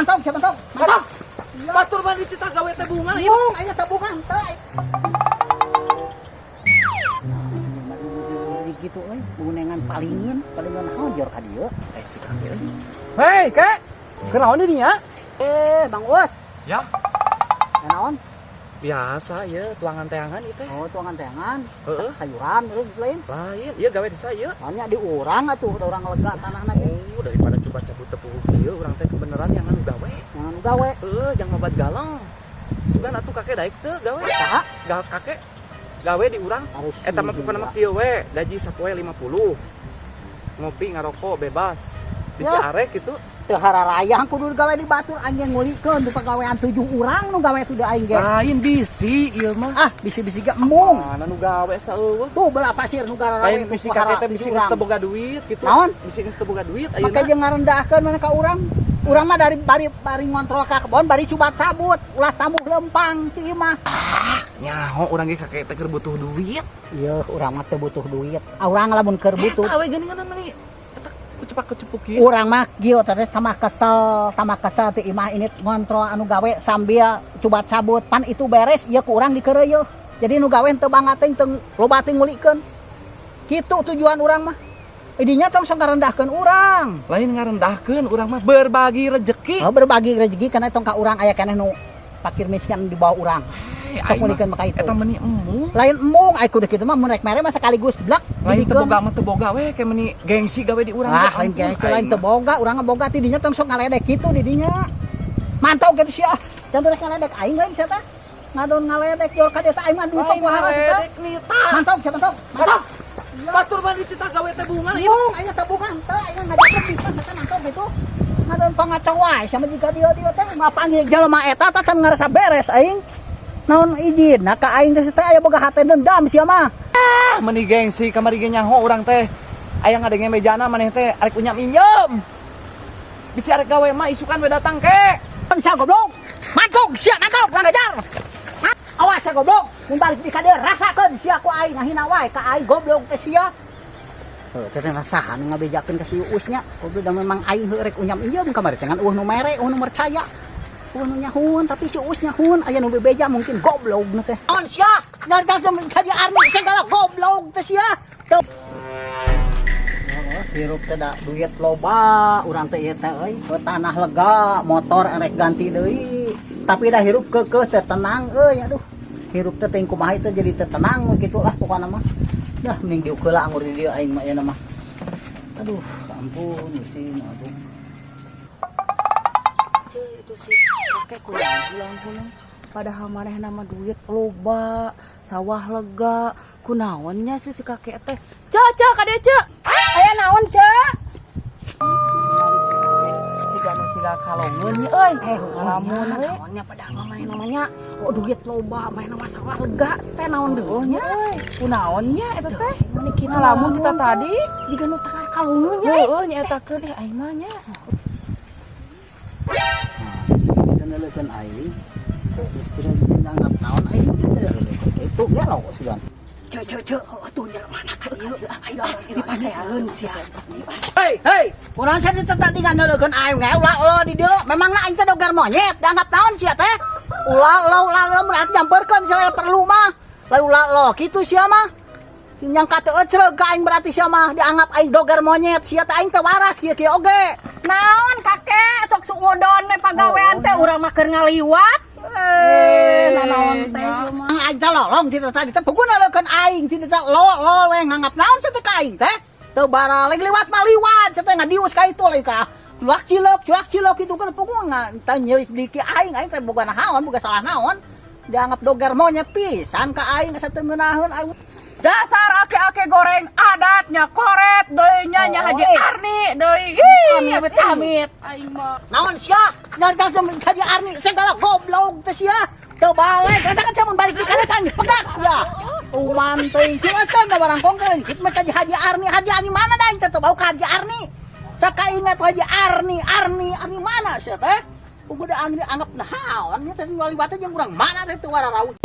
Mantap, siapa mantap? Mantap. Batur mah ditita gawe teh bunga. Bung, aya teh bunga teh. Gitu euy, gunengan palingan hojor ka dieu. Si Kang euy. Hei, Kek. Kenaon di nya? Bang Us. Ya, Kenaon? biasa ya tuangan teangan itu. Oh, tuangan teangan. Heeh. Sayuran terus lain. Lain, ieu gawe di saya. Soalnya di urang atuh, da urang lega tanahna ge. Oh, daripada coba cabut tepung ieu urang teh kebenaran yang anu gawe. Jangan gawe. Jangan mabat galang. Sugan atuh kakek daek teu gawe. Saha? Kakek gawe di urang. Harus Eta mah pokona mah kieu we, gaji sapoe 50. Ngopi ngarokok bebas. Bisa Ya. arek gitu. Teu hararayang kudu gawe di batur aing ngulikeun teu pagawean 7 urang nu gawe teh aing ge. Lain bisi ieu mah. Ah, bisi-bisi ge embung. Mana nu gawe saeueuh. Tuh belah pasir nu gara Lain bisi kakek teh bisi geus teu boga duit gitu. Naon? Bisi geus teu boga duit Make ayeuna. jeung ngarendahkeun mana ka urang. Urang mah dari bari ngontrol ka kebon bari cubat sabut, ulah tamuh lempang ti imah. Nyaho urang ge kakek teh keur butuh duit. Ieu urang mah teu butuh duit. Urang lamun keur butuh. Awe geuningan mani eta kucepak-kucepuk ieu. Urang mah gieu teh tambah kesel ti imah ini ngontrol anu gawe sambil cubat sabut. Pan itu beres ieu ku urang dikeureuy. Jadi nu gawe teu bangga teh teu loba teh ngulikeun. Kitu tujuan urang mah. Idinya tong sok ngarendahkeun urang. Lain ngarendahkeun urang mah berbagi rezeki. Oh, berbagi rezeki kana tong ka urang aya keneh nu fakir miskin di bawah urang. Sok ngulikeun maka itu. Eta meni emu. Lain embung, ai kudu kitu mah mun rek mere mah sekaligus blak. Lain teu boga mah teu boga we kayak meni gengsi gawe di urang. Ah, lain gengsi lain teu boga, urang boga ti dinya tong sok ngaledek kitu di dinya. Mantau kitu sia. Can rek ngaledek aing lain sia tah. Ngadon ngaledek jol ka dieu teh aing mah duit tong kumaha sia tah. Mantau sia mantau. Mantau. Batur mah ditita gawe teh bunga. Bung, aya teh bunga teh aing ngajakeun pisan teh mantau kitu. Ngadon pangaca wae sama jika dia teh mah panggil jelema eta teh can ngarasa beres aing. Naon izin, nah ka aing teh aya boga hate dendam sia mah. Meni gengsi kamari ge nyaho urang teh. Aya ngadenge mejana maneh teh arek punya minjem. Bisa arek gawe mah isukan we datang ke. Sia goblok. Mantuk sia mantuk urang ngajar. Awas sia goblok. Mun balik di ka dieu rasakeun sia ku aing ngahina wae ka aing goblok teh sia. Heuh, teh rasahan ngabejakeun ka si Uusnya. Goblok da memang aing heuh rek unyam injem kamari teh ngan nu mere, nu percaya. Nu nyahun tapi si Uus nyahun aya nu bebeja mungkin goblok nu teh. On sia, narta kaji arni segala goblok teh sia. Tuh. Hirup teh da duit loba, urang teh ieu teh euy, tanah lega, motor erek ganti deui. Tapi dah hirup keukeuh teh tenang euy, aduh. Hirup teh teuing kumaha teh jadi teh tenang kitu lah pokona mah. Dah mending diuk heula anggur di dieu aing mah ieu mah. Aduh, ampun Gusti, aduh. Itu sih kakek pulang padahal maneh nama duit loba sawah lega kunaonnya sih si kakek teh cek kade cek aya naon cek siga kalongeun euy lamun we naonnya padahal maneh namanya oh duit loba maneh nama sawah lega teh naon deuh nya euy kunaonnya eta teh mani lamun kita tadi jiga nu tengah kalongeun nya heueuh nya eta keur deh aing mah nya Nelekeun aing cina nganggap naon aing itu gelo sugan cek atuh nya mana ka ieu ayo dipaseaeun sia hei kunaon sia diteta nganeulekeun aing ngeulah lo di dieu memangna aing teh dogar monyet dianggap naon sia teh ulah lo mun nyamperkeun sia perlu mah ulah lo kitu sia mah yang kata ecreg ka aing berarti sia mah dianggap aing dogar monyet sia teh aing teh waras kieu oge. naon kakek sok ngodon me pagawean teh urang mah keur ngaliwat naon teh mah aing teh lolong ti tadi teh puguna leukeun aing ti teh lo we nganggap naon sia teh ka aing teh teu baralik liwat mah liwat sia teh ngadius ka itu leuy ka cuak cilok itu kan puguna teh nyeuis diki aing teh boga naon boga salah naon dianggap dogar monyet pisan ka aing sateu ngeunaheun aing. dasar ake-ake goreng adatnya koret deui nya nya Haji Arni deui amit aing mah Naon sia? Nyarta Haji Arni segala goblok teh sia. Teu balik, rasakan sia mun balik di kana kan pegat sia. Uman teuing cing asa da barang kongkeun. Kita mah Haji Arni mana da teh teu bau ka Haji Arni. Saka ingat Haji Arni mana sia teh? Udah anggap naon nya teh liwatna jeung urang mana teh teu wararaud.